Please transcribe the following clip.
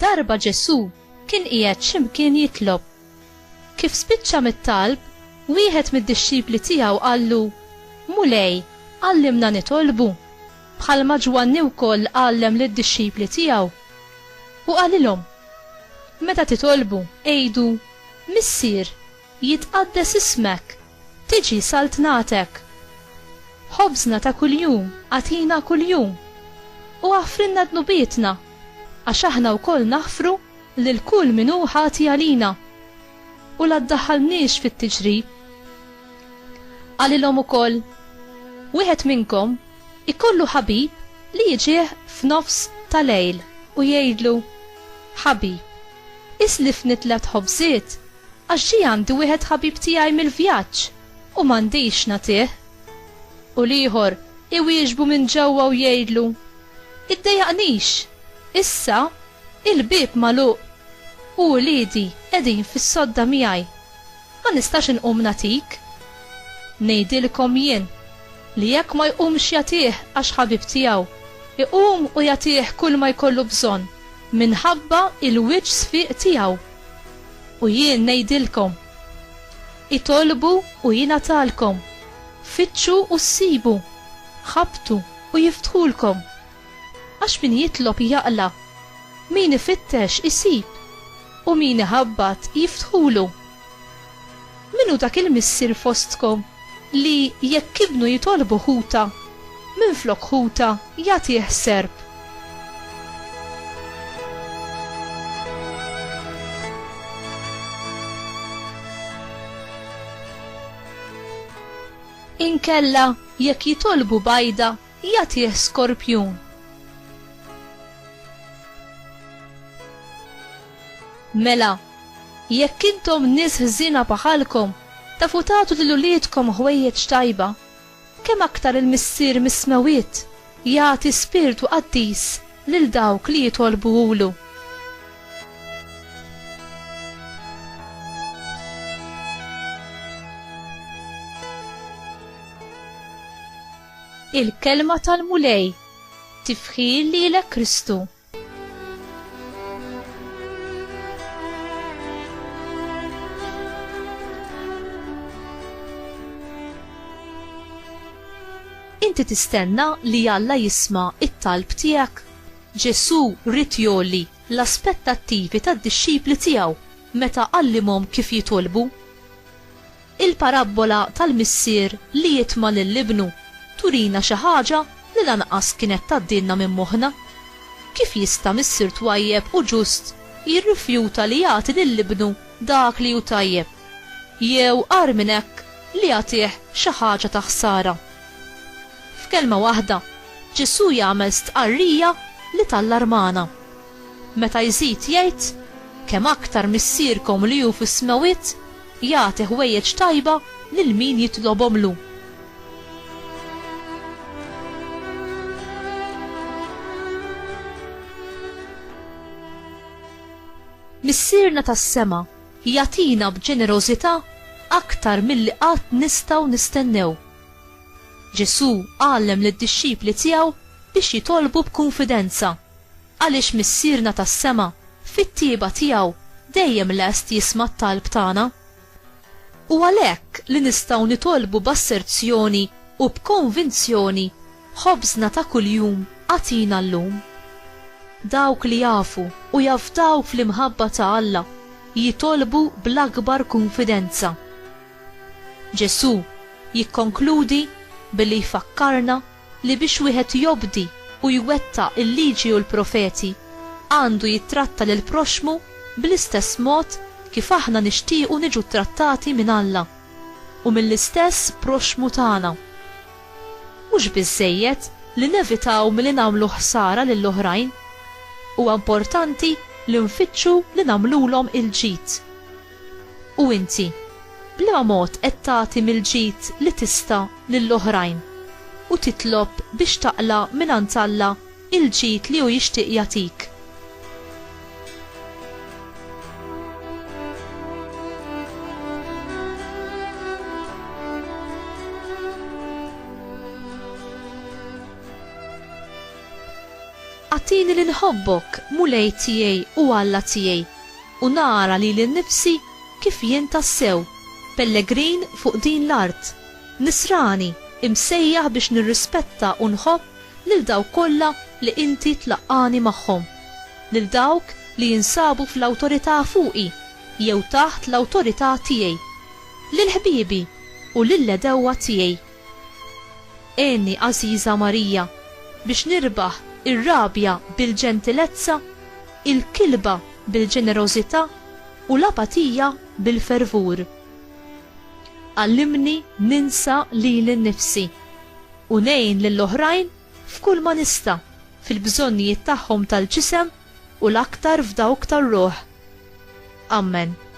Darba Ġesu kien qiegħed x'imkien jitlob. Kif spiċċa mit-talb, wieħed mid-dixxipli tiegħu qallu: Mulej, għallimna nitolbu, bħalma Ġwanni wkoll għallem lid-dixxipli tiegħu. U qalilhom: Meta titolbu għejdu: Missier, jitqaddes ismek, tiġi salt nagħtek. Ħobżna ta' kuljum għatina kuljum, u għaffrinna dnubietna, għax aħna wkoll naħfru lil kull min hu ħati għalina, u la ddaħħalniex fit-tiġrib. Qalilhom ukoll: Wieħed minnkom ikollu ħabib li jiġih f'nofs tal-lejl u jgħidlu: Ħabib, islifni 3 ħobżiet għax ġie għandi wieħed ħabib tiegħi mill-vjaġġ u m'għandix nagħtih. U l-ieħor iwieġbu minn ġewwa u jgħidlu: Iddejjaqnix, issa il-bieb magħluq u wliedi qegħdin fis-sodda miegħi, ma nistax inqum nagħtik. Ngħidilkom jien li jekk ma jqumx jagħtih għax ħabib tiegħu, iqum u jagħtih kull ma jkollu bżonn minħabba il-wiġġ sfiq tiegħu. U jien ngħidilkom: itolbu u jingħatalkom, fittxu u ssibu, ħabtu u jiftħulkom. Għax min jitlob jaqla, min ifittex isib, u min iħabbat jiftħulu. Minu dak il-missier fostkom li jekk ibnu jitolbu ħuta, minflok ħuta jagħtih serb? Inkella jekk jitolbu bajda jagħtih skorpjun. Mela, jekk intom nies ħżina bħalkom tafu tagħtu lil uliedkom ħwejjeġ tajba, kemm aktar il-missier mis-smawiet jagħti Spiritu Qaddis lil dawk li jitolbuhulu. Il-kelma tal-mulej, tifħil lilek Kristu. Inti tistenna li Alla jisma' it-talb tiegħek. Ġesu rid jolli l-aspettattivi tad-dixxipli tiegħu meta għallimhom kif jitolbu. Il-parabbola tal-missier li jitma' lill-ibnu turina xi ħaġa li lanqas kienet tgħaddilna minn moħħna. Kif jista' missier twajjeb u ġust jirrifjuta li jagħti lill-ibnu dak li hu tajjeb, jew qar minn hekk li jagħtih xi ħaġa ta' ħsara? F'kelma waħda, Ġesu jagħmel stqarrija li tallarmana. Meta jżid jgħid: kemm aktar missierkom li hu fis-smawiet jagħti ħwejjeġ tajba lil min jitlobhomlu. Missierna tas-sema jagħtina b'ġenerożità aktar milli qatt nistgħu nistennew. Ġesu għallem lid-dixxipli tiegħu biex jitolbu b'kunfidenza, għaliex missierna tas-sema fit-tieba tiegħu dejjem lest jisma' t-talb tagħna. U għalhekk li nistgħu nitolbu b'asserzjoni u b'konvinzjoni: ħobżna ta' kuljum għatina llum. Dawk li jafu u jafdaw fl-imħabba ta' Alla jitolbu bl-akbar konfidenza. Ġesu jikkonkludi billi jfakkarna li biex wieħed jobdi u jwettaq il-liġi u l-profeti għandu jittratta lil proxmu bl-istess mod kif aħna nixtiequ niġu trattati minn Alla u mill-istess proxmu tagħna. Mhux biżżejjed li nevitaw milli nagħmlu ħsara lill-oħrajn, huwa importanti li nfittxu li nagħmluhom il-ġid. U inti, bliema mod qed tagħti mill-ġid li tista' lill-oħrajn u titlob biex taqla mingħand Alla il-ġid li hu jixtieq jagħtik. Għatini li nħobbok mulej tiegħi u Alla tiegħi u nara li l-nifsi kif jien tassew, pellegrin fuq din l-art, nisrani imsejjaħ biex nirrispetta u nħobb lil dawk kollha li inti tlaqqani magħhom, lil dawk li jinsabu fl-awtorità fuqi jew taħt l-awtorità tiegħi, lil ħbibi u lill-edewwa tiegħi. Għenni Għażiża Marija biex nirbaħ ir-rabja bil-ġentilezza, il-kilba bil-ġenerożità u l-apatija bil-fervur. Għallimni ninsa lili nnifsi u ngħin lill-oħrajn f'kull ma nista' fil-bżonnijiet tagħhom tal-ġisem u l-aktar f'dawk tar-ruħ. Amen.